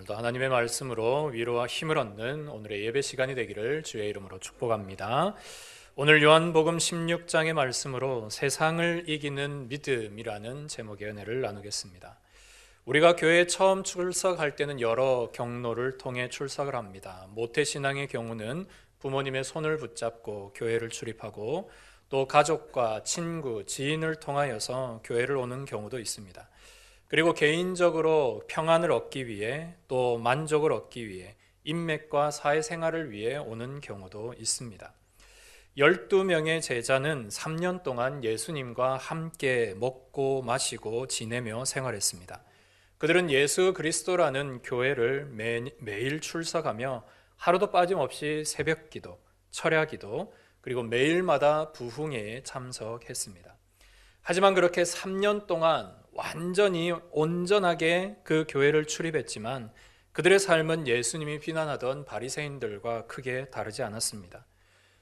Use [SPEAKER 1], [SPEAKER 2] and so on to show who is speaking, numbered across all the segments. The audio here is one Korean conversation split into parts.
[SPEAKER 1] 오늘도 하나님의 말씀으로 위로와 힘을 얻는 오늘의 예배 시간이 되기를 주의 이름으로 축복합니다. 오늘 요한복음 16장의 말씀으로 세상을 이기는 믿음이라는 제목의 은혜를 나누겠습니다. 우리가 교회에 처음 출석할 때는 여러 경로를 통해 출석을 합니다. 모태신앙의 경우는 부모님의 손을 붙잡고 교회를 출입하고 또 가족과 친구, 지인을 통하여서 교회를 오는 경우도 있습니다. 그리고 개인적으로 평안을 얻기 위해 또 만족을 얻기 위해 인맥과 사회생활을 위해 오는 경우도 있습니다. 12명의 제자는 3년 동안 예수님과 함께 먹고 마시고 지내며 생활했습니다. 그들은 예수 그리스도라는 교회를 매일 출석하며 하루도 빠짐없이 새벽기도, 철야기도, 그리고 매일마다 부흥회에 참석했습니다. 하지만 그렇게 3년 동안 완전히 온전하게 그 교회를 출입했지만 그들의 삶은 예수님이 비난하던 바리새인들과 크게 다르지 않았습니다.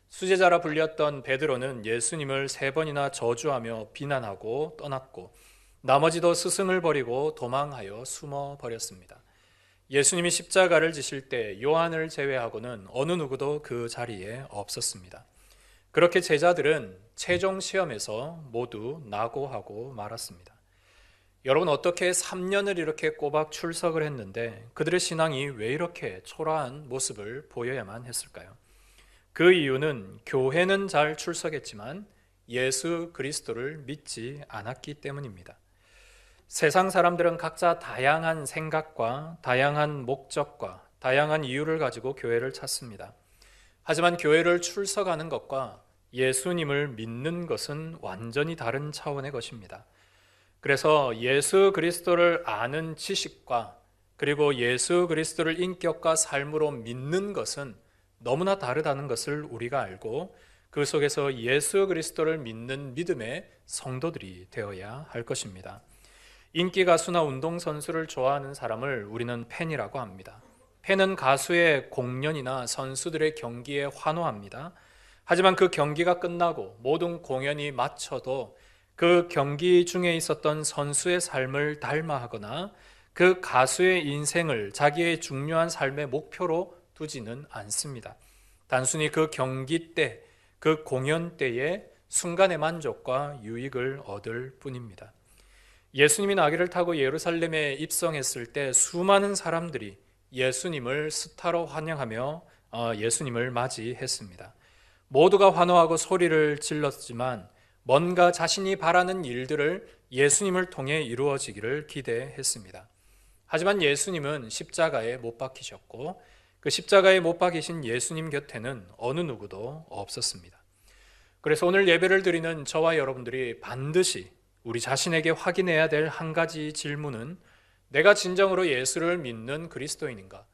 [SPEAKER 1] 수제자라 불렸던 베드로는 예수님을 3번이나 저주하며 비난하고 떠났고 나머지도 스승을 버리고 도망하여 숨어 버렸습니다. 예수님이 십자가를 지실 때 요한을 제외하고는 어느 누구도 그 자리에 없었습니다. 그렇게 제자들은 최종 시험에서 모두 낙오하고 말았습니다. 여러분, 어떻게 3년을 이렇게 꼬박 출석을 했는데 그들의 신앙이 왜 이렇게 초라한 모습을 보여야만 했을까요? 그 이유는 교회는 잘 출석했지만 예수 그리스도를 믿지 않았기 때문입니다. 세상 사람들은 각자 다양한 생각과 다양한 목적과 다양한 이유를 가지고 교회를 찾습니다. 하지만 교회를 출석하는 것과 예수님을 믿는 것은 완전히 다른 차원의 것입니다. 그래서 예수 그리스도를 아는 지식과 그리고 예수 그리스도를 인격과 삶으로 믿는 것은 너무나 다르다는 것을 우리가 알고 그 속에서 예수 그리스도를 믿는 믿음의 성도들이 되어야 할 것입니다. 인기 가수나 운동선수를 좋아하는 사람을 우리는 팬이라고 합니다. 팬은 가수의 공연이나 선수들의 경기에 환호합니다. 하지만 그 경기가 끝나고 모든 공연이 마쳐도 그 경기 중에 있었던 선수의 삶을 닮아하거나 그 가수의 인생을 자기의 중요한 삶의 목표로 두지는 않습니다. 단순히 그 경기 때, 그 공연 때에 순간의 만족과 유익을 얻을 뿐입니다. 예수님이 나귀를 타고 예루살렘에 입성했을 때 수많은 사람들이 예수님을 스타로 환영하며 예수님을 맞이했습니다. 모두가 환호하고 소리를 질렀지만 뭔가 자신이 바라는 일들을 예수님을 통해 이루어지기를 기대했습니다. 하지만 예수님은 십자가에 못 박히셨고 그 십자가에 못 박히신 예수님 곁에는 어느 누구도 없었습니다. 그래서 오늘 예배를 드리는 저와 여러분들이 반드시 우리 자신에게 확인해야 될 한 가지 질문은 내가 진정으로 예수를 믿는 그리스도인인가?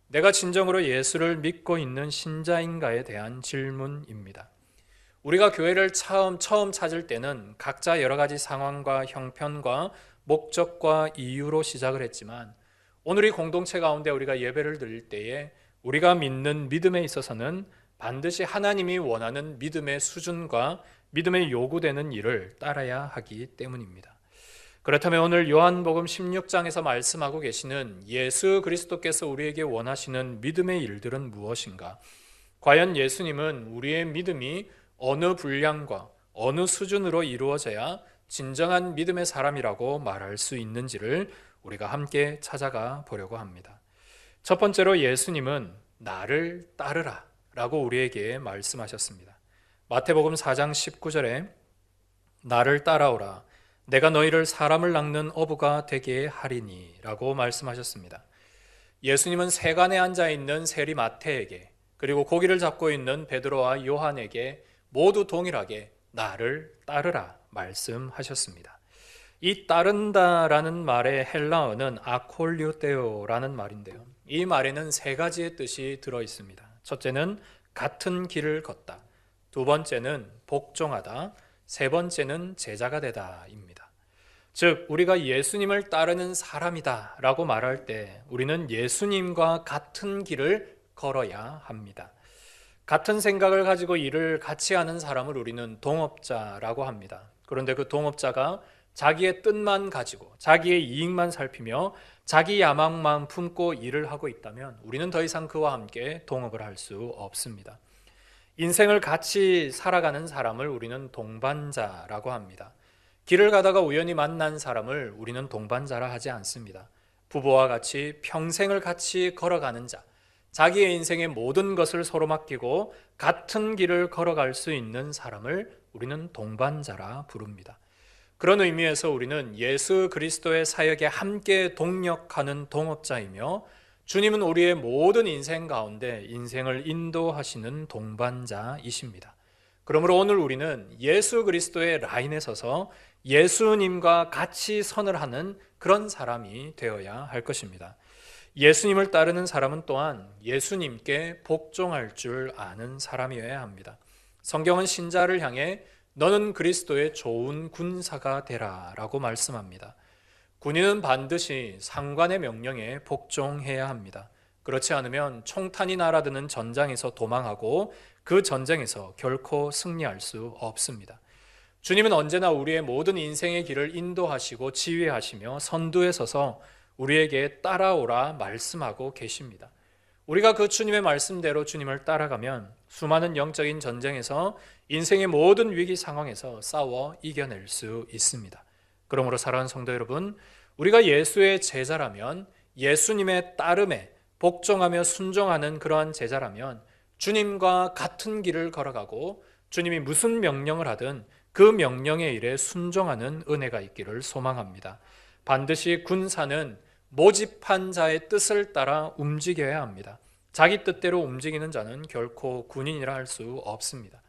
[SPEAKER 1] 내가 진정으로 예수를 믿고 있는 신자인가에 대한 질문입니다. 우리가 교회를 처음 찾을 때는 각자 여러 가지 상황과 형편과 목적과 이유로 시작을 했지만 오늘 이 공동체 가운데 우리가 예배를 드릴 때에 우리가 믿는 믿음에 있어서는 반드시 하나님이 원하는 믿음의 수준과 믿음에 요구되는 일을 따라야 하기 때문입니다. 그렇다면 오늘 요한복음 16장에서 말씀하고 계시는 예수 그리스도께서 우리에게 원하시는 믿음의 일들은 무엇인가? 과연 예수님은 우리의 믿음이 어느 분량과 어느 수준으로 이루어져야 진정한 믿음의 사람이라고 말할 수 있는지를 우리가 함께 찾아가 보려고 합니다. 첫 번째로 예수님은 나를 따르라 라고 우리에게 말씀하셨습니다. 마태복음 4장 19절에 나를 따라오라 내가 너희를 사람을 낚는 어부가 되게 하리니 라고 말씀하셨습니다. 예수님은 세간에 앉아있는 세리 마태에게 그리고 고기를 잡고 있는 베드로와 요한에게 모두 동일하게 나를 따르라 말씀하셨습니다. 이 따른다라는 말의 헬라어는 아콜류테오라는 말인데요. 이 말에는 3가지의 뜻이 들어있습니다. 첫째는 같은 길을 걷다. 두 번째는 복종하다. 세 번째는 제자가 되다입니다. 즉 우리가 예수님을 따르는 사람이다 라고 말할 때 우리는 예수님과 같은 길을 걸어야 합니다. 같은 생각을 가지고 일을 같이 하는 사람을 우리는 동업자라고 합니다. 그런데 그 동업자가 자기의 뜻만 가지고 자기의 이익만 살피며 자기 야망만 품고 일을 하고 있다면 우리는 더 이상 그와 함께 동업을 할 수 없습니다. 인생을 같이 살아가는 사람을 우리는 동반자라고 합니다. 길을 가다가 우연히 만난 사람을 우리는 동반자라 하지 않습니다. 부부와 같이 평생을 같이 걸어가는 자, 자기의 인생의 모든 것을 서로 맡기고 같은 길을 걸어갈 수 있는 사람을 우리는 동반자라 부릅니다. 그런 의미에서 우리는 예수 그리스도의 사역에 함께 동력하는 동업자이며 주님은 우리의 모든 인생 가운데 인생을 인도하시는 동반자이십니다. 그러므로 오늘 우리는 예수 그리스도의 라인에 서서 예수님과 같이 선을 하는 그런 사람이 되어야 할 것입니다. 예수님을 따르는 사람은 또한 예수님께 복종할 줄 아는 사람이어야 합니다. 성경은 신자를 향해 너는 그리스도의 좋은 군사가 되라 라고 말씀합니다. 군인은 반드시 상관의 명령에 복종해야 합니다. 그렇지 않으면 총탄이 날아드는 전장에서 도망하고 그 전쟁에서 결코 승리할 수 없습니다. 주님은 언제나 우리의 모든 인생의 길을 인도하시고 지휘하시며 선두에 서서 우리에게 따라오라 말씀하고 계십니다. 우리가 그 주님의 말씀대로 주님을 따라가면 수많은 영적인 전쟁에서 인생의 모든 위기 상황에서 싸워 이겨낼 수 있습니다. 그러므로 사랑하는 성도 여러분, 우리가 예수의 제자라면 예수님의 따름에 복종하며 순종하는 그러한 제자라면 주님과 같은 길을 걸어가고 주님이 무슨 명령을 하든 그 명령의 일에 순종하는 은혜가 있기를 소망합니다. 반드시 군사는 모집한 자의 뜻을 따라 움직여야 합니다. 자기 뜻대로 움직이는 자는 결코 군인이라 할 수 없습니다.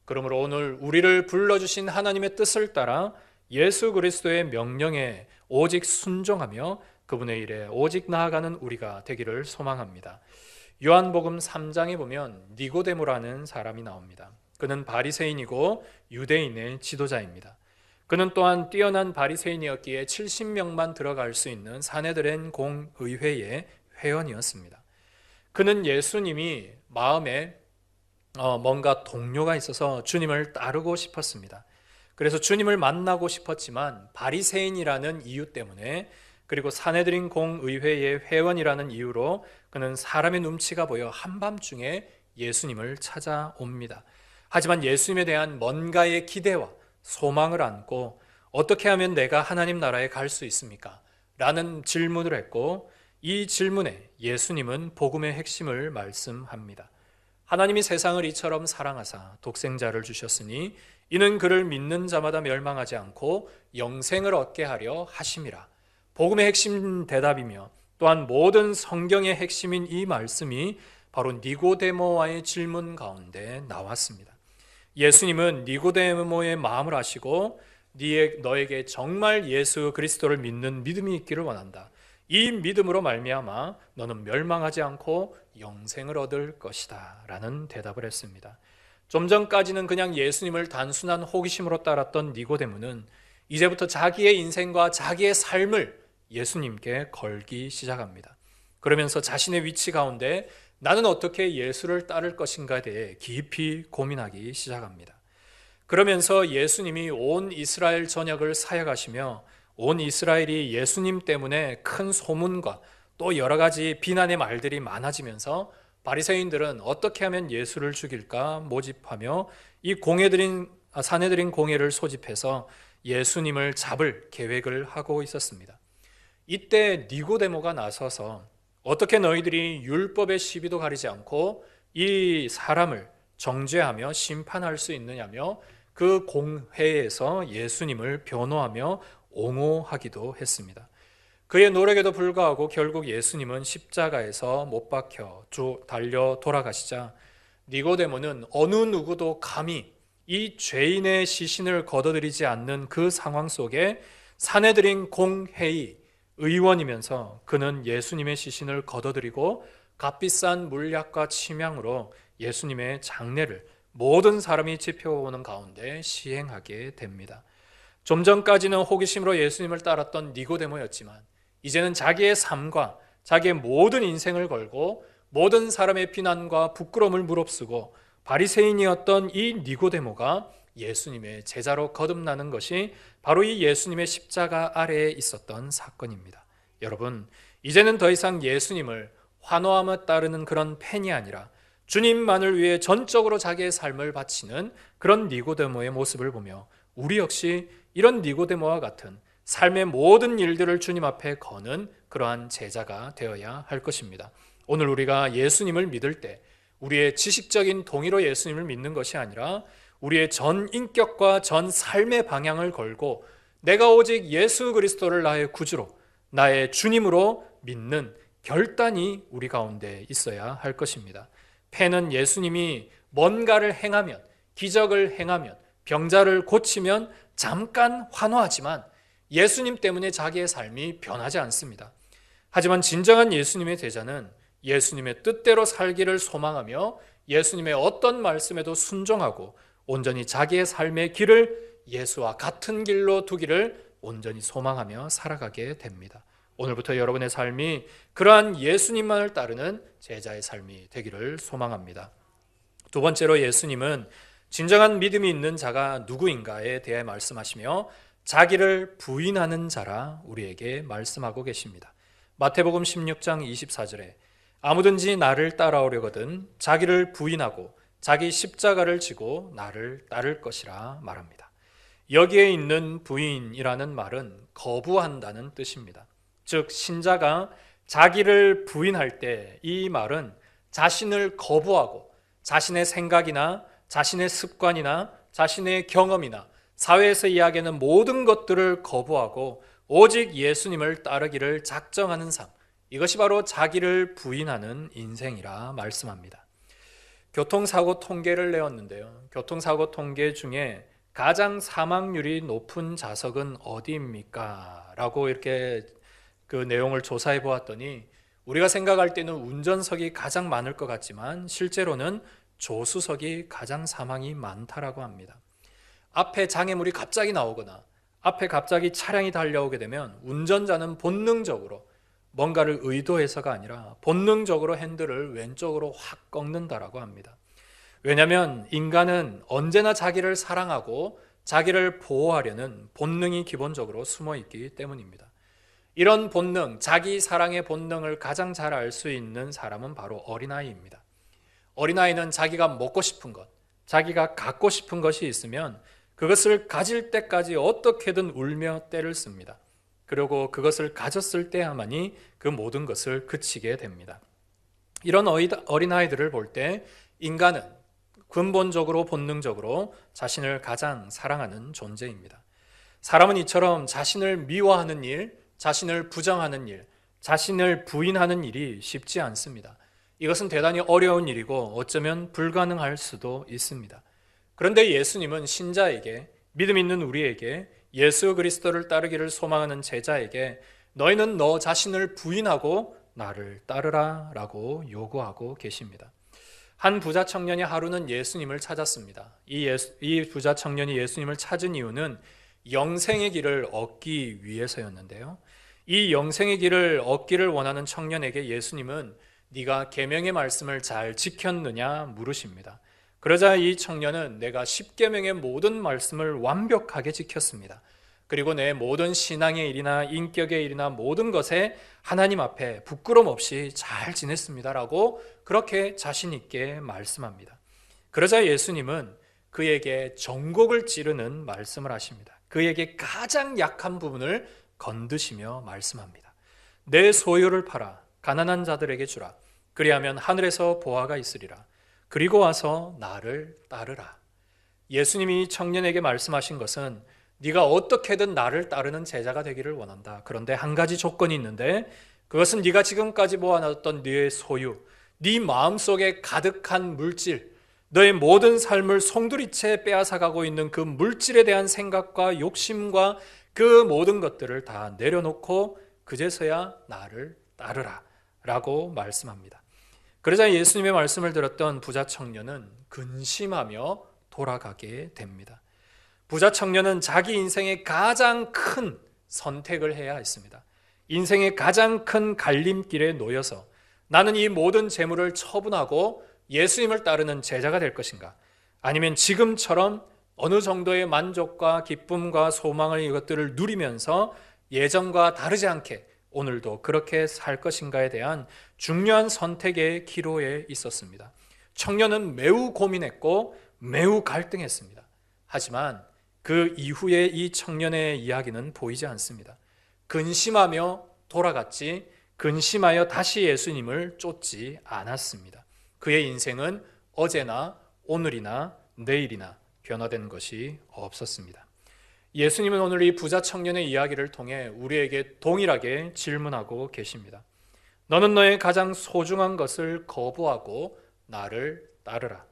[SPEAKER 1] 그러므로 오늘 우리를 불러주신 하나님의 뜻을 따라 예수 그리스도의 명령에 오직 순종하며 그분의 일에 오직 나아가는 우리가 되기를 소망합니다. 요한복음 3장에 보면 니고데모라는 사람이 나옵니다. 그는 바리새인이고 유대인의 지도자입니다. 그는 또한 뛰어난 바리새인이었기에 70명만 들어갈 수 있는 사내들의 공의회의 회원이었습니다. 그는 예수님이 마음에 뭔가 동료가 있어서 주님을 따르고 싶었습니다. 그래서 주님을 만나고 싶었지만 바리새인이라는 이유 때문에 그리고 사내들인 공의회의 회원이라는 이유로 그는 사람의 눈치가 보여 한밤중에 예수님을 찾아옵니다. 하지만 예수님에 대한 뭔가의 기대와 소망을 안고 어떻게 하면 내가 하나님 나라에 갈 수 있습니까? 라는 질문을 했고 이 질문에 예수님은 복음의 핵심을 말씀합니다. 하나님이 세상을 이처럼 사랑하사 독생자를 주셨으니 이는 그를 믿는 자마다 멸망하지 않고 영생을 얻게 하려 하심이라. 복음의 핵심 대답이며 또한 모든 성경의 핵심인 이 말씀이 바로 니고데모와의 질문 가운데 나왔습니다. 예수님은 니고데모의 마음을 아시고 너에게 정말 예수 그리스도를 믿는 믿음이 있기를 원한다. 이 믿음으로 말미암아 너는 멸망하지 않고 영생을 얻을 것이다 라는 대답을 했습니다. 좀 전까지는 그냥 예수님을 단순한 호기심으로 따랐던 니고데모는 이제부터 자기의 인생과 자기의 삶을 예수님께 걸기 시작합니다. 그러면서 자신의 위치 가운데 나는 어떻게 예수를 따를 것인가에 대해 깊이 고민하기 시작합니다. 그러면서 예수님이 온 이스라엘 전역을 사역하시며 온 이스라엘이 예수님 때문에 큰 소문과 또 여러 가지 비난의 말들이 많아지면서 바리새인들은 어떻게 하면 예수를 죽일까 모집하며 이 사내들인 공회를 소집해서 예수님을 잡을 계획을 하고 있었습니다. 이때 니고데모가 나서서 어떻게 너희들이 율법의 시비도 가리지 않고 이 사람을 정죄하며 심판할 수 있느냐며 그 공회에서 예수님을 변호하며 옹호하기도 했습니다. 그의 노력에도 불구하고 결국 예수님은 십자가에서 못 박혀 달려 돌아가시자 니고데모는 어느 누구도 감히 이 죄인의 시신을 걷어들이지 않는 그 상황 속에 사내들인 공회의 의원이면서 그는 예수님의 시신을 걷어들이고 값비싼 물약과 침향으로 예수님의 장례를 모든 사람이 지켜보는 가운데 시행하게 됩니다. 좀 전까지는 호기심으로 예수님을 따랐던 니고데모였지만 이제는 자기의 삶과 자기의 모든 인생을 걸고 모든 사람의 비난과 부끄러움을 무릅쓰고 바리새인이었던 이 니고데모가 예수님의 제자로 거듭나는 것이 바로 이 예수님의 십자가 아래에 있었던 사건입니다. 여러분, 이제는 더 이상 예수님을 환호하며 따르는 그런 팬이 아니라 주님만을 위해 전적으로 자기의 삶을 바치는 그런 니고데모의 모습을 보며 우리 역시 이런 니고데모와 같은 삶의 모든 일들을 주님 앞에 거는 그러한 제자가 되어야 할 것입니다. 오늘 우리가 예수님을 믿을 때 우리의 지식적인 동의로 예수님을 믿는 것이 아니라 우리의 전 인격과 전 삶의 방향을 걸고 내가 오직 예수 그리스도를 나의 구주로, 나의 주님으로 믿는 결단이 우리 가운데 있어야 할 것입니다. 팬은 예수님이 뭔가를 행하면, 기적을 행하면, 병자를 고치면 잠깐 환호하지만 예수님 때문에 자기의 삶이 변하지 않습니다. 하지만 진정한 예수님의 제자는 예수님의 뜻대로 살기를 소망하며 예수님의 어떤 말씀에도 순종하고 온전히 자기의 삶의 길을 예수와 같은 길로 두기를 온전히 소망하며 살아가게 됩니다. 오늘부터 여러분의 삶이 그러한 예수님만을 따르는 제자의 삶이 되기를 소망합니다. 두 번째로 예수님은 진정한 믿음이 있는 자가 누구인가에 대해 말씀하시며 자기를 부인하는 자라 우리에게 말씀하고 계십니다. 마태복음 16장 24절에 아무든지 나를 따라오려거든 자기를 부인하고 자기 십자가를 지고 나를 따를 것이라 말합니다. 여기에 있는 부인이라는 말은 거부한다는 뜻입니다. 즉 신자가 자기를 부인할 때 이 말은 자신을 거부하고 자신의 생각이나 자신의 습관이나 자신의 경험이나 사회에서 이야기하는 모든 것들을 거부하고 오직 예수님을 따르기를 작정하는 삶, 이것이 바로 자기를 부인하는 인생이라 말씀합니다. 교통사고 통계를 내었는데요. 교통사고 통계 중에 가장 사망률이 높은 좌석은 어디입니까? 라고 이렇게 그 내용을 조사해 보았더니 우리가 생각할 때는 운전석이 가장 많을 것 같지만 실제로는 조수석이 가장 사망이 많다라고 합니다. 앞에 장애물이 갑자기 나오거나 앞에 갑자기 차량이 달려오게 되면 운전자는 본능적으로 뭔가를 의도해서가 아니라 본능적으로 핸들을 왼쪽으로 확 꺾는다라고 합니다. 왜냐하면 인간은 언제나 자기를 사랑하고 자기를 보호하려는 본능이 기본적으로 숨어 있기 때문입니다. 이런 본능, 자기 사랑의 본능을 가장 잘 알 수 있는 사람은 바로 어린아이입니다. 어린아이는 자기가 먹고 싶은 것, 자기가 갖고 싶은 것이 있으면 그것을 가질 때까지 어떻게든 울며 떼를 씁니다. 그리고 그것을 가졌을 때야만이 그 모든 것을 그치게 됩니다. 이런 어린아이들을 볼 때 인간은 근본적으로 본능적으로 자신을 가장 사랑하는 존재입니다. 사람은 이처럼 자신을 미워하는 일, 자신을 부정하는 일, 자신을 부인하는 일이 쉽지 않습니다. 이것은 대단히 어려운 일이고 어쩌면 불가능할 수도 있습니다. 그런데 예수님은 신자에게, 믿음 있는 우리에게, 예수 그리스도를 따르기를 소망하는 제자에게 너희는 너 자신을 부인하고 나를 따르라 라고 요구하고 계십니다. 한 부자 청년이 하루는 예수님을 찾았습니다. 이 부자 청년이 예수님을 찾은 이유는 영생의 길을 얻기 위해서였는데요. 이 영생의 길을 얻기를 원하는 청년에게 예수님은 네가 계명의 말씀을 잘 지켰느냐 물으십니다. 그러자 이 청년은 내가 십계명의 모든 말씀을 완벽하게 지켰습니다. 그리고 내 모든 신앙의 일이나 인격의 일이나 모든 것에 하나님 앞에 부끄럼 없이 잘 지냈습니다라고 그렇게 자신 있게 말씀합니다. 그러자 예수님은 그에게 정곡을 찌르는 말씀을 하십니다. 그에게 가장 약한 부분을 건드시며 말씀합니다. 내 소유를 팔아 가난한 자들에게 주라. 그리하면 하늘에서 보화가 있으리라. 그리고 와서 나를 따르라. 예수님이 청년에게 말씀하신 것은 네가 어떻게든 나를 따르는 제자가 되기를 원한다. 그런데 한 가지 조건이 있는데 그것은 네가 지금까지 모아놨던 네의 소유, 네 마음속에 가득한 물질, 너의 모든 삶을 송두리째 빼앗아가고 있는 그 물질에 대한 생각과 욕심과 그 모든 것들을 다 내려놓고 그제서야 나를 따르라 라고 말씀합니다. 그러자 예수님의 말씀을 들었던 부자 청년은 근심하며 돌아가게 됩니다. 부자 청년은 자기 인생의 가장 큰 선택을 해야 했습니다. 인생의 가장 큰 갈림길에 놓여서 나는 이 모든 재물을 처분하고 예수님을 따르는 제자가 될 것인가? 아니면 지금처럼 어느 정도의 만족과 기쁨과 소망을 이것들을 누리면서 예전과 다르지 않게 오늘도 그렇게 살 것인가에 대한 중요한 선택의 기로에 있었습니다. 청년은 매우 고민했고 매우 갈등했습니다. 하지만 그 이후에 이 청년의 이야기는 보이지 않습니다. 근심하며 돌아갔지 근심하여 다시 예수님을 쫓지 않았습니다. 그의 인생은 어제나 오늘이나 내일이나 변화된 것이 없었습니다. 예수님은 오늘 이 부자 청년의 이야기를 통해 우리에게 동일하게 질문하고 계십니다. 너는 너의 가장 소중한 것을 거부하고 나를 따르라.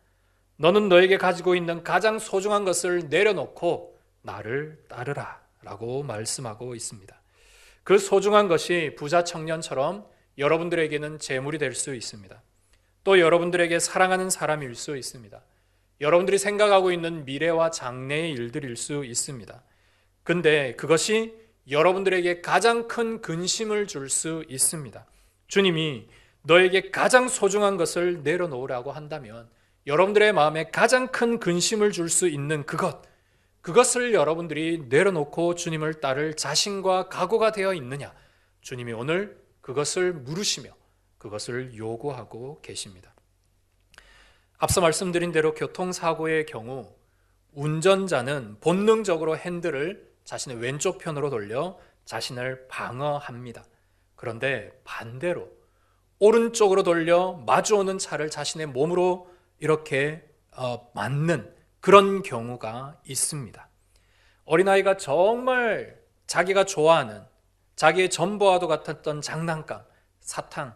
[SPEAKER 1] 너는 너에게 가지고 있는 가장 소중한 것을 내려놓고 나를 따르라 라고 말씀하고 있습니다. 그 소중한 것이 부자 청년처럼 여러분들에게는 재물이 될 수 있습니다. 또 여러분들에게 사랑하는 사람일 수 있습니다. 여러분들이 생각하고 있는 미래와 장래의 일들일 수 있습니다. 근데 그것이 여러분들에게 가장 큰 근심을 줄 수 있습니다. 주님이 너에게 가장 소중한 것을 내려놓으라고 한다면 여러분들의 마음에 가장 큰 근심을 줄 수 있는 그것을 여러분들이 내려놓고 주님을 따를 자신과 각오가 되어 있느냐? 주님이 오늘 그것을 물으시며 그것을 요구하고 계십니다. 앞서 말씀드린 대로 교통사고의 경우 운전자는 본능적으로 핸들을 자신의 왼쪽 편으로 돌려 자신을 방어합니다. 그런데 반대로 오른쪽으로 돌려 마주오는 차를 자신의 몸으로 이렇게 맞는 그런 경우가 있습니다. 어린아이가 정말 자기가 좋아하는 자기의 전부와도 같았던 장난감, 사탕,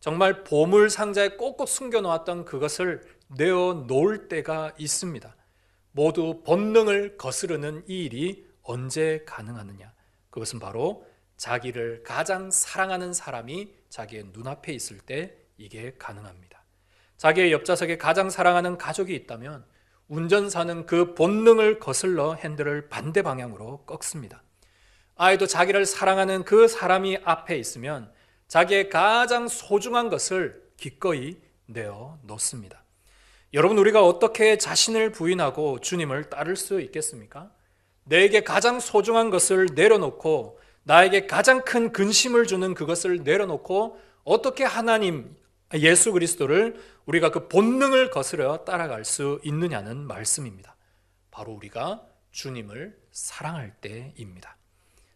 [SPEAKER 1] 정말 보물 상자에 꼭꼭 숨겨놓았던 그것을 내어놓을 때가 있습니다. 모두 본능을 거스르는 이 일이 언제 가능하느냐? 그것은 바로 자기를 가장 사랑하는 사람이 자기의 눈앞에 있을 때 이게 가능합니다. 자기의 옆좌석에 가장 사랑하는 가족이 있다면 운전사는 그 본능을 거슬러 핸들을 반대 방향으로 꺾습니다. 아이도 자기를 사랑하는 그 사람이 앞에 있으면 자기의 가장 소중한 것을 기꺼이 내어놓습니다. 여러분, 우리가 어떻게 자신을 부인하고 주님을 따를 수 있겠습니까? 내게 가장 소중한 것을 내려놓고 나에게 가장 큰 근심을 주는 그것을 내려놓고 어떻게 하나님 예수 그리스도를 우리가 그 본능을 거스려 따라갈 수 있느냐는 말씀입니다. 바로 우리가 주님을 사랑할 때입니다.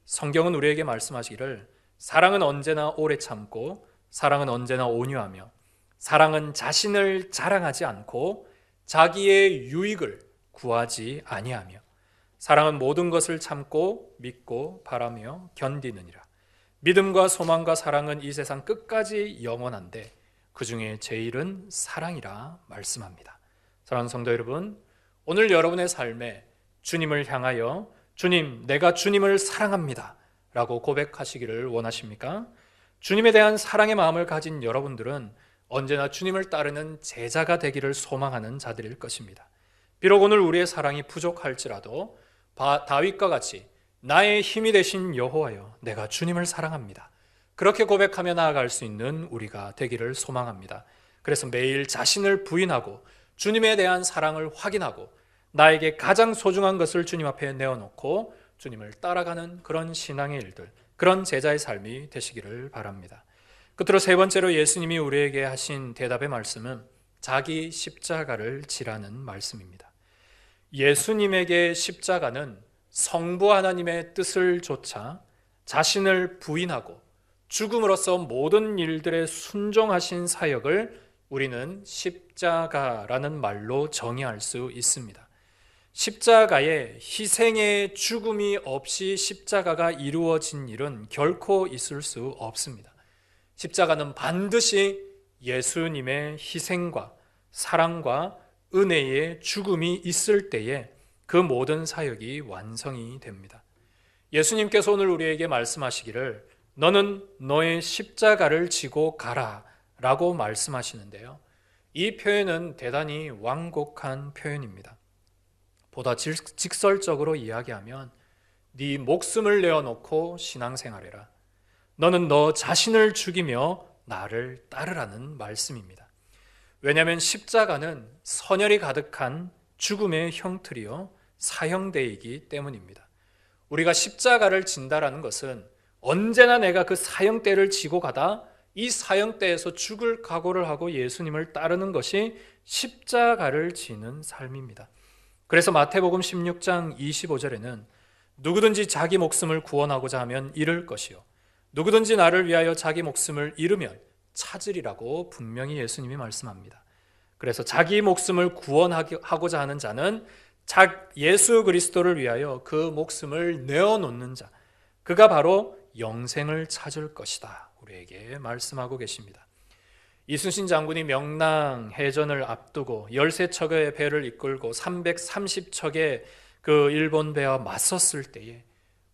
[SPEAKER 1] 성경은 우리에게 말씀하시기를 사랑은 언제나 오래 참고 사랑은 언제나 온유하며 사랑은 자신을 자랑하지 않고 자기의 유익을 구하지 아니하며 사랑은 모든 것을 참고 믿고 바라며 견디느니라. 믿음과 소망과 사랑은 이 세상 끝까지 영원한데 그 중에 제일은 사랑이라 말씀합니다. 사랑하는 성도 여러분, 오늘 여러분의 삶에 주님을 향하여 주님, 내가 주님을 사랑합니다 라고 고백하시기를 원하십니까? 주님에 대한 사랑의 마음을 가진 여러분들은 언제나 주님을 따르는 제자가 되기를 소망하는 자들일 것입니다. 비록 오늘 우리의 사랑이 부족할지라도 다윗과 같이 나의 힘이 되신 여호와여, 내가 주님을 사랑합니다. 그렇게 고백하며 나아갈 수 있는 우리가 되기를 소망합니다. 그래서 매일 자신을 부인하고 주님에 대한 사랑을 확인하고 나에게 가장 소중한 것을 주님 앞에 내어놓고 주님을 따라가는 그런 신앙의 일들, 그런 제자의 삶이 되시기를 바랍니다. 끝으로 세 번째로 예수님이 우리에게 하신 대답의 말씀은 자기 십자가를 지라는 말씀입니다. 예수님에게 십자가는 성부 하나님의 뜻을 좇아 자신을 부인하고 죽음으로써 모든 일들에 순종하신 사역을 우리는 십자가라는 말로 정의할 수 있습니다. 십자가에 희생의 죽음이 없이 십자가가 이루어진 일은 결코 있을 수 없습니다. 십자가는 반드시 예수님의 희생과 사랑과 은혜의 죽음이 있을 때에 그 모든 사역이 완성이 됩니다. 예수님께서 오늘 우리에게 말씀하시기를 너는 너의 십자가를 지고 가라 라고 말씀하시는데요. 이 표현은 대단히 완곡한 표현입니다. 보다 직설적으로 이야기하면 네 목숨을 내어놓고 신앙생활해라. 너는 너 자신을 죽이며 나를 따르라는 말씀입니다. 왜냐하면 십자가는 선혈이 가득한 죽음의 형틀이요 사형대이기 때문입니다. 우리가 십자가를 진다라는 것은 언제나 내가 그 사형대를 지고 가다 이 사형대에서 죽을 각오를 하고 예수님을 따르는 것이 십자가를 지는 삶입니다. 그래서 마태복음 16장 25절에는 누구든지 자기 목숨을 구원하고자 하면 잃을 것이요 누구든지 나를 위하여 자기 목숨을 잃으면 찾으리라고 분명히 예수님이 말씀합니다. 그래서 자기 목숨을 구원하고자 하는 자는 예수 그리스도를 위하여 그 목숨을 내어놓는 자, 그가 바로 영생을 찾을 것이다, 우리에게 말씀하고 계십니다. 이순신 장군이 명랑 해전을 앞두고 13척의 배를 이끌고 330척의 그 일본 배와 맞섰을 때에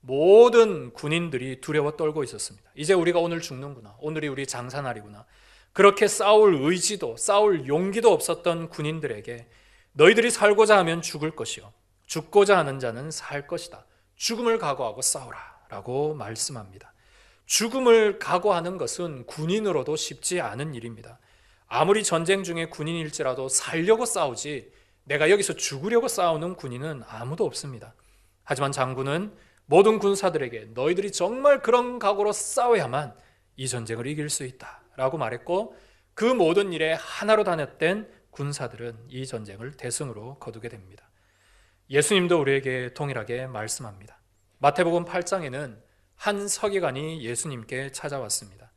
[SPEAKER 1] 모든 군인들이 두려워 떨고 있었습니다. 이제 우리가 오늘 죽는구나, 오늘이 우리 장사날이구나, 그렇게 싸울 의지도 싸울 용기도 없었던 군인들에게 너희들이 살고자 하면 죽을 것이요 죽고자 하는 자는 살 것이다, 죽음을 각오하고 싸우라 라고 말씀합니다. 죽음을 각오하는 것은 군인으로도 쉽지 않은 일입니다. 아무리 전쟁 중에 군인일지라도 살려고 싸우지 내가 여기서 죽으려고 싸우는 군인은 아무도 없습니다. 하지만 장군은 모든 군사들에게 너희들이 정말 그런 각오로 싸워야만 이 전쟁을 이길 수 있다 라고 말했고, 그 모든 일에 하나로 다녔던 군사들은 이 전쟁을 대승으로 거두게 됩니다. 예수님도 우리에게 동일하게 말씀합니다. 마태복음 8장에는 한 서기관이 예수님께 찾아왔습니다.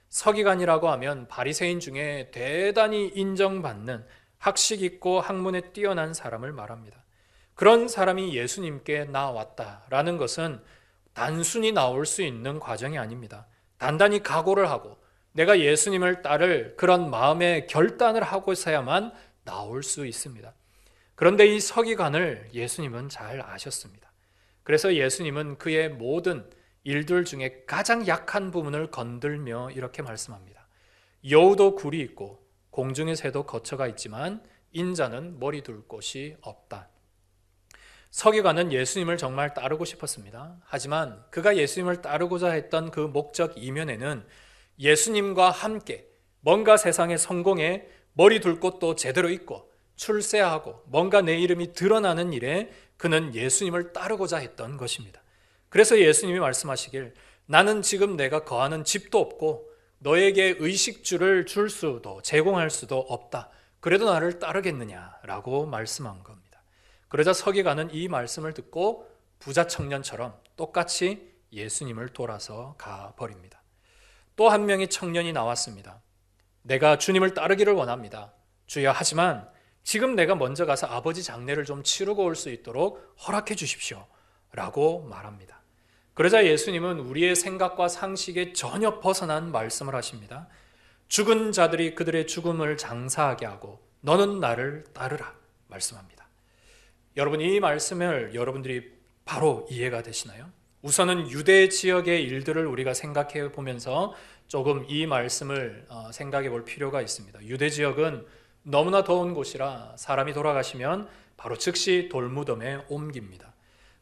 [SPEAKER 1] 서기관이라고 하면 바리새인 중에 대단히 인정받는 학식 있고 학문에 뛰어난 사람을 말합니다. 그런 사람이 예수님께 나왔다라는 것은 단순히 나올 수 있는 과정이 아닙니다. 단단히 각오를 하고 내가 예수님을 따를 그런 마음의 결단을 하고서야만 나올 수 있습니다. 그런데 이 서기관을 예수님은 잘 아셨습니다. 그래서 예수님은 그의 모든 일들 중에 가장 약한 부분을 건들며 이렇게 말씀합니다. 여우도 굴이 있고 공중의 새도 거처가 있지만 인자는 머리 둘 곳이 없다. 서기관은 예수님을 정말 따르고 싶었습니다. 하지만 그가 예수님을 따르고자 했던 그 목적 이면에는 예수님과 함께 뭔가 세상의 성공에 머리 둘 곳도 제대로 있고 출세하고 뭔가 내 이름이 드러나는 일에 그는 예수님을 따르고자 했던 것입니다. 그래서 예수님이 말씀하시길 나는 지금 내가 거하는 집도 없고 너에게 의식주를 줄 수도 제공할 수도 없다. 그래도 나를 따르겠느냐라고 말씀한 겁니다. 그러자 서기관은 이 말씀을 듣고 부자 청년처럼 똑같이 예수님을 돌아서 가버립니다. 또 한 명의 청년이 나왔습니다. 내가 주님을 따르기를 원합니다. 주여, 하지만 지금 내가 먼저 가서 아버지 장례를 좀 치르고 올 수 있도록 허락해 주십시오 라고 말합니다. 그러자 예수님은 우리의 생각과 상식에 전혀 벗어난 말씀을 하십니다. 죽은 자들이 그들의 죽음을 장사하게 하고 너는 나를 따르라 말씀합니다. 여러분, 이 말씀을 여러분들이 바로 이해가 되시나요? 우선은 유대 지역의 일들을 우리가 생각해 보면서 조금 이 말씀을 생각해 볼 필요가 있습니다. 유대 지역은 너무나 더운 곳이라 사람이 돌아가시면 바로 즉시 돌무덤에 옮깁니다.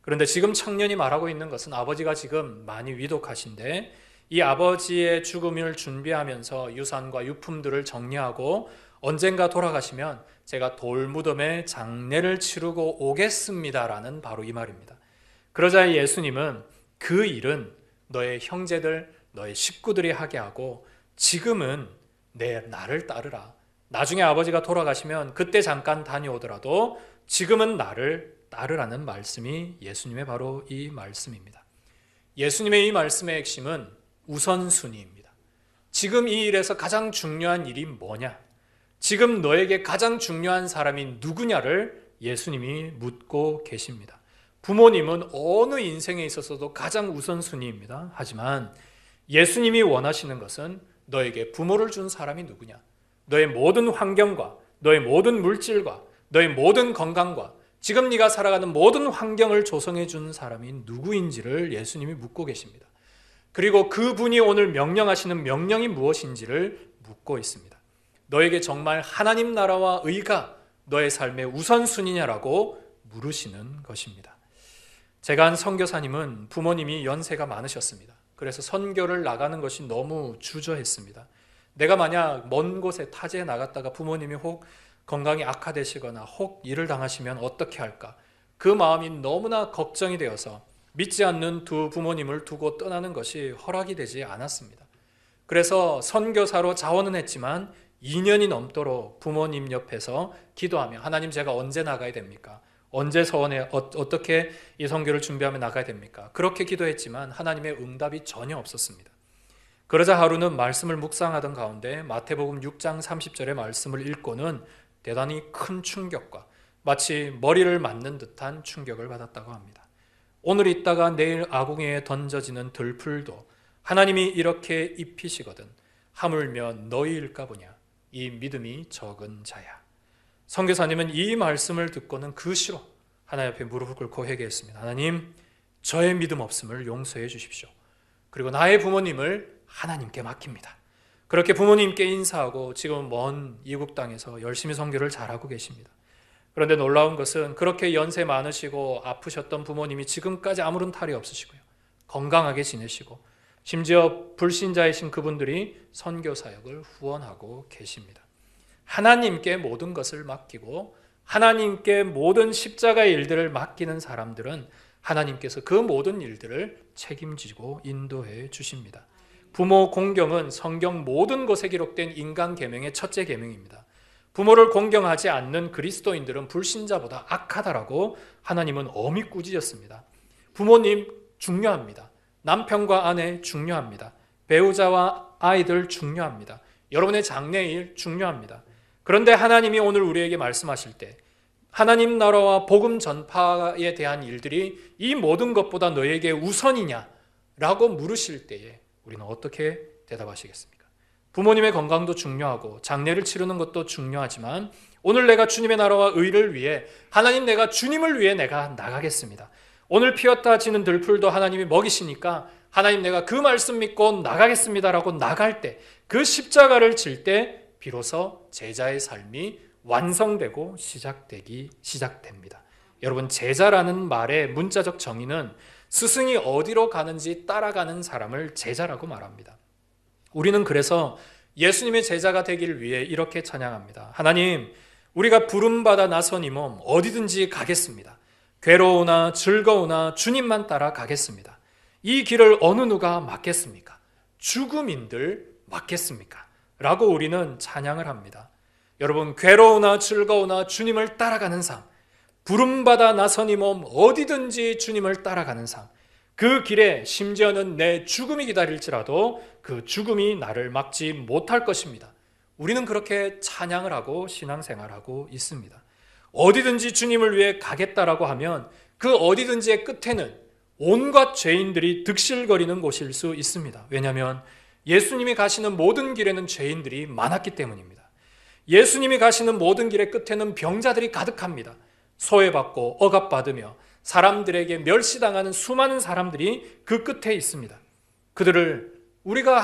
[SPEAKER 1] 그런데 지금 청년이 말하고 있는 것은 아버지가 지금 많이 위독하신데 이 아버지의 죽음을 준비하면서 유산과 유품들을 정리하고 언젠가 돌아가시면 제가 돌무덤에 장례를 치르고 오겠습니다라는 바로 이 말입니다. 그러자 예수님은 그 일은 너의 형제들, 너의 식구들이 하게 하고 지금은 나를 따르라. 나중에 아버지가 돌아가시면 그때 잠깐 다녀오더라도 지금은 나를 따르라는 말씀이 예수님의 바로 이 말씀입니다. 예수님의 이 말씀의 핵심은 우선순위입니다. 지금 이 일에서 가장 중요한 일이 뭐냐? 지금 너에게 가장 중요한 사람이 누구냐를 예수님이 묻고 계십니다. 부모님은 어느 인생에 있어서도 가장 우선순위입니다. 하지만 예수님이 원하시는 것은 너에게 부모를 준 사람이 누구냐? 너의 모든 환경과 너의 모든 물질과 너의 모든 건강과 지금 네가 살아가는 모든 환경을 조성해 준 사람이 누구인지를 예수님이 묻고 계십니다. 그리고 그분이 오늘 명령하시는 명령이 무엇인지를 묻고 있습니다. 너에게 정말 하나님 나라와 의가 너의 삶의 우선순위냐라고 물으시는 것입니다. 제가 한 선교사님은 부모님이 연세가 많으셨습니다. 그래서 선교를 나가는 것이 너무 주저했습니다. 내가 만약 먼 곳에 타지에 나갔다가 부모님이 혹 건강이 악화되시거나 혹 일을 당하시면 어떻게 할까? 그 마음이 너무나 걱정이 되어서 믿지 않는 두 부모님을 두고 떠나는 것이 허락이 되지 않았습니다. 그래서 선교사로 자원은 했지만 2년이 넘도록 부모님 옆에서 기도하며 하나님 제가 언제 나가야 됩니까? 언제 서원에 어떻게 이 선교를 준비하며 나가야 됩니까? 그렇게 기도했지만 하나님의 응답이 전혀 없었습니다. 그러자 하루는 말씀을 묵상하던 가운데 마태복음 6장 30절의 말씀을 읽고는 대단히 큰 충격과 마치 머리를 맞는 듯한 충격을 받았다고 합니다. 오늘 있다가 내일 아궁이에 던져지는 들풀도 하나님이 이렇게 입히시거든 하물며 너희일까 보냐 이 믿음이 적은 자야. 선교사님은 이 말씀을 듣고는 그 시로 하나님 앞에 무릎을 꿇고 회개했습니다. 하나님 저의 믿음 없음을 용서해 주십시오. 그리고 나의 부모님을 하나님께 맡깁니다. 그렇게 부모님께 인사하고 지금은 먼 이국 땅에서 열심히 선교를 잘하고 계십니다. 그런데 놀라운 것은 그렇게 연세 많으시고 아프셨던 부모님이 지금까지 아무런 탈이 없으시고요. 건강하게 지내시고 심지어 불신자이신 그분들이 선교 사역을 후원하고 계십니다. 하나님께 모든 것을 맡기고 하나님께 모든 십자가의 일들을 맡기는 사람들은 하나님께서 그 모든 일들을 책임지고 인도해 주십니다. 부모 공경은 성경 모든 곳에 기록된 인간 계명의 첫째 계명입니다. 부모를 공경하지 않는 그리스도인들은 불신자보다 악하다라고 하나님은 엄히 꾸짖었습니다. 부모님 중요합니다. 남편과 아내 중요합니다. 배우자와 아이들 중요합니다. 여러분의 장래일 중요합니다. 그런데 하나님이 오늘 우리에게 말씀하실 때 하나님 나라와 복음 전파에 대한 일들이 이 모든 것보다 너에게 우선이냐라고 물으실 때에 우리는 어떻게 대답하시겠습니까? 부모님의 건강도 중요하고 장례를 치르는 것도 중요하지만 오늘 내가 주님의 나라와 의를 위해 하나님 내가 주님을 위해 내가 나가겠습니다. 오늘 피었다 지는 들풀도 하나님이 먹이시니까 하나님 내가 그 말씀 믿고 나가겠습니다라고 나갈 때 그 십자가를 질 때 비로소 제자의 삶이 완성되고 시작됩니다. 여러분 제자라는 말의 문자적 정의는 스승이 어디로 가는지 따라가는 사람을 제자라고 말합니다. 우리는 그래서 예수님의 제자가 되기를 위해 이렇게 찬양합니다. 하나님 우리가 부름받아 나선 이 몸 어디든지 가겠습니다. 괴로우나 즐거우나 주님만 따라 가겠습니다. 이 길을 어느 누가 막겠습니까? 죽음인들 막겠습니까? 라고 우리는 찬양을 합니다. 여러분 괴로우나 즐거우나 주님을 따라가는 삶, 부름받아 나선 이 몸 어디든지 주님을 따라가는 삶, 그 길에 심지어는 내 죽음이 기다릴지라도 그 죽음이 나를 막지 못할 것입니다. 우리는 그렇게 찬양을 하고 신앙생활하고 있습니다. 어디든지 주님을 위해 가겠다라고 하면 그 어디든지의 끝에는 온갖 죄인들이 득실거리는 곳일 수 있습니다. 왜냐하면 예수님이 가시는 모든 길에는 죄인들이 많았기 때문입니다. 예수님이 가시는 모든 길의 끝에는 병자들이 가득합니다. 소외받고 억압받으며 사람들에게 멸시당하는 수많은 사람들이 그 끝에 있습니다. 그들을 우리가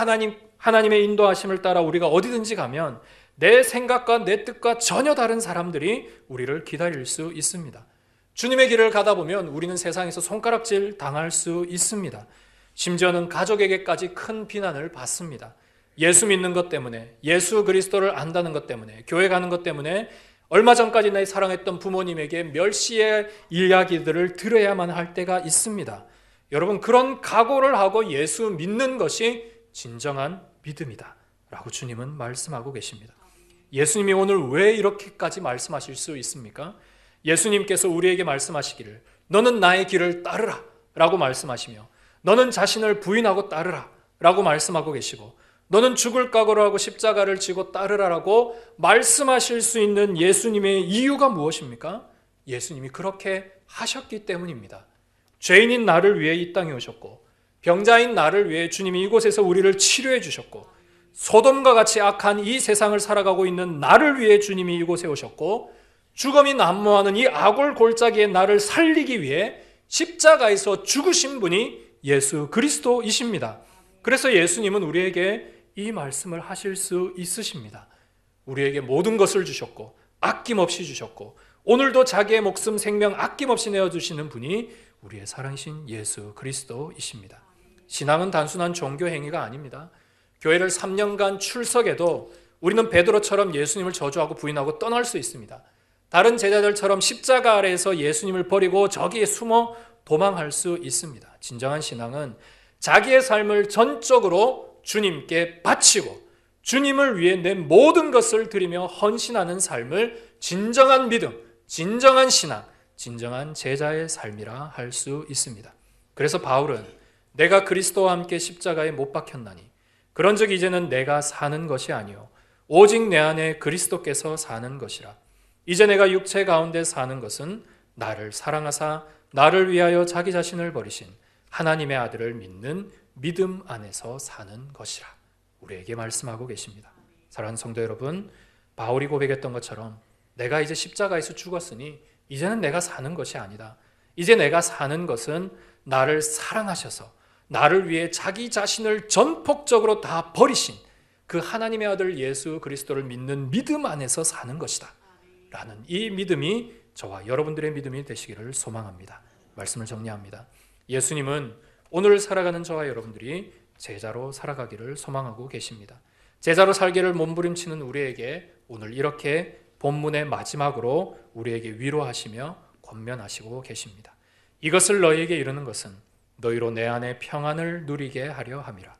[SPEAKER 1] 하나님의 인도하심을 따라 우리가 어디든지 가면 내 생각과 내 뜻과 전혀 다른 사람들이 우리를 기다릴 수 있습니다. 주님의 길을 가다 보면 우리는 세상에서 손가락질 당할 수 있습니다. 심지어는 가족에게까지 큰 비난을 받습니다. 예수 믿는 것 때문에, 예수 그리스도를 안다는 것 때문에, 교회 가는 것 때문에 얼마 전까지 내 사랑했던 부모님에게 멸시의 이야기들을 들어야만 할 때가 있습니다. 여러분 그런 각오를 하고 예수 믿는 것이 진정한 믿음이다 라고 주님은 말씀하고 계십니다. 예수님이 오늘 왜 이렇게까지 말씀하실 수 있습니까? 예수님께서 우리에게 말씀하시기를 너는 나의 길을 따르라 라고 말씀하시며 너는 자신을 부인하고 따르라 라고 말씀하고 계시고 너는 죽을 각오를 하고 십자가를 지고 따르라라고 말씀하실 수 있는 예수님의 이유가 무엇입니까? 예수님이 그렇게 하셨기 때문입니다. 죄인인 나를 위해 이 땅에 오셨고 병자인 나를 위해 주님이 이곳에서 우리를 치료해 주셨고 소돔과 같이 악한 이 세상을 살아가고 있는 나를 위해 주님이 이곳에 오셨고 죽음이 난무하는 이 악골 골짜기에 나를 살리기 위해 십자가에서 죽으신 분이 예수 그리스도이십니다. 그래서 예수님은 우리에게 이 말씀을 하실 수 있으십니다. 우리에게 모든 것을 주셨고 아낌없이 주셨고 오늘도 자기의 목숨 생명 아낌없이 내어주시는 분이 우리의 사랑이신 예수 그리스도이십니다. 신앙은 단순한 종교 행위가 아닙니다. 교회를 3년간 출석해도 우리는 베드로처럼 예수님을 저주하고 부인하고 떠날 수 있습니다. 다른 제자들처럼 십자가 아래에서 예수님을 버리고 저기에 숨어 도망할 수 있습니다. 진정한 신앙은 자기의 삶을 전적으로 주님께 바치고 주님을 위해 내 모든 것을 드리며 헌신하는 삶을 진정한 믿음, 진정한 신앙, 진정한 제자의 삶이라 할 수 있습니다. 그래서 바울은 내가 그리스도와 함께 십자가에 못 박혔나니 그런즉 이제는 내가 사는 것이 아니요 오직 내 안에 그리스도께서 사는 것이라. 이제 내가 육체 가운데 사는 것은 나를 사랑하사 나를 위하여 자기 자신을 버리신 하나님의 아들을 믿는 믿음 안에서 사는 것이라. 우리에게 말씀하고 계십니다. 사랑하는 성도 여러분, 바울이 고백했던 것처럼 내가 이제 십자가에서 죽었으니 이제는 내가 사는 것이 아니다. 이제 내가 사는 것은 나를 사랑하셔서 나를 위해 자기 자신을 전폭적으로 다 버리신 그 하나님의 아들 예수 그리스도를 믿는 믿음 안에서 사는 것이다 라는 이 믿음이 저와 여러분들의 믿음이 되시기를 소망합니다. 말씀을 정리합니다. 예수님은 오늘 살아가는 저와 여러분들이 제자로 살아가기를 소망하고 계십니다. 제자로 살기를 몸부림치는 우리에게 오늘 이렇게 본문의 마지막으로 우리에게 위로하시며 권면하시고 계십니다. 이것을 너희에게 이르는 것은 너희로 내 안에 평안을 누리게 하려 함이라.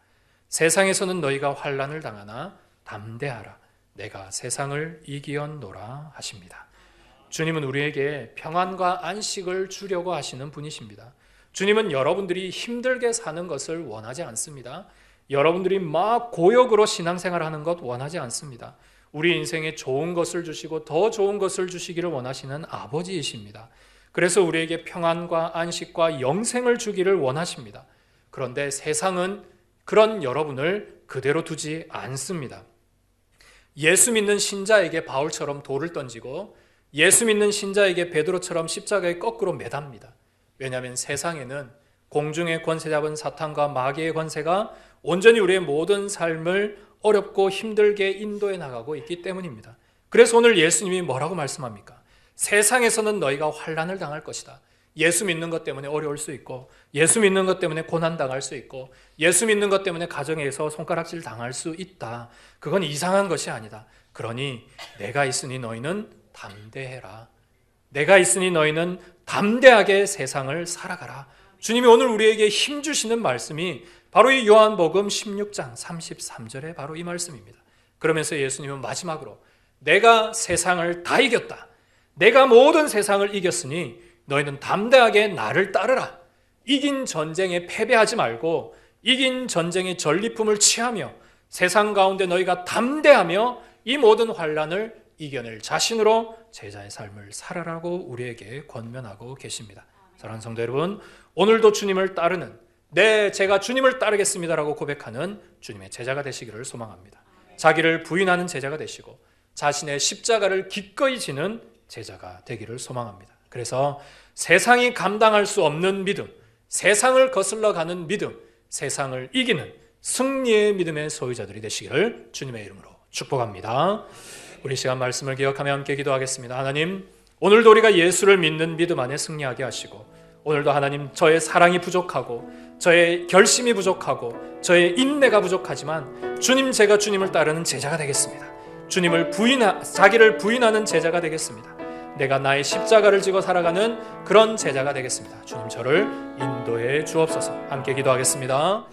[SPEAKER 1] 세상에서는 너희가 환난을 당하나 담대하라. 내가 세상을 이기었노라 하십니다. 주님은 우리에게 평안과 안식을 주려고 하시는 분이십니다. 주님은 여러분들이 힘들게 사는 것을 원하지 않습니다. 여러분들이 막 고역으로 신앙생활하는 것 원하지 않습니다. 우리 인생에 좋은 것을 주시고 더 좋은 것을 주시기를 원하시는 아버지이십니다. 그래서 우리에게 평안과 안식과 영생을 주기를 원하십니다. 그런데 세상은 그런 여러분을 그대로 두지 않습니다. 예수 믿는 신자에게 바울처럼 돌을 던지고 예수 믿는 신자에게 베드로처럼 십자가에 거꾸로 매답니다. 왜냐하면 세상에는 공중의 권세 잡은 사탄과 마귀의 권세가 온전히 우리의 모든 삶을 어렵고 힘들게 인도해 나가고 있기 때문입니다. 그래서 오늘 예수님이 뭐라고 말씀합니까? 세상에서는 너희가 환난을 당할 것이다. 예수 믿는 것 때문에 어려울 수 있고 예수 믿는 것 때문에 고난당할 수 있고 예수 믿는 것 때문에 가정에서 손가락질 당할 수 있다. 그건 이상한 것이 아니다. 그러니 내가 있으니 너희는 담대해라. 내가 있으니 너희는 담대하게 세상을 살아가라. 주님이 오늘 우리에게 힘주시는 말씀이 바로 이 요한복음 16장 33절에 바로 이 말씀입니다. 그러면서 예수님은 마지막으로 내가 세상을 다 이겼다. 내가 모든 세상을 이겼으니 너희는 담대하게 나를 따르라. 이긴 전쟁에 패배하지 말고 이긴 전쟁의 전리품을 취하며 세상 가운데 너희가 담대하며 이 모든 환난을 이겨낼 자신으로 제자의 삶을 살아라고 우리에게 권면하고 계십니다. 사랑하는 성도 여러분, 오늘도 주님을 따르는 제가 주님을 따르겠습니다라고 고백하는 주님의 제자가 되시기를 소망합니다. 자기를 부인하는 제자가 되시고 자신의 십자가를 기꺼이 지는 제자가 되기를 소망합니다. 그래서 세상이 감당할 수 없는 믿음, 세상을 거슬러 가는 믿음, 세상을 이기는 승리의 믿음의 소유자들이 되시기를 주님의 이름으로 축복합니다. 우리 시간 말씀을 기억하며 함께 기도하겠습니다. 하나님, 오늘도 우리가 예수를 믿는 믿음 안에 승리하게 하시고 오늘도 하나님 저의 사랑이 부족하고 저의 결심이 부족하고 저의 인내가 부족하지만 주님, 제가 주님을 따르는 제자가 되겠습니다. 자기를 부인하는 제자가 되겠습니다. 내가 나의 십자가를 지고 살아가는 그런 제자가 되겠습니다. 주님, 저를 인도해 주옵소서. 함께 기도하겠습니다.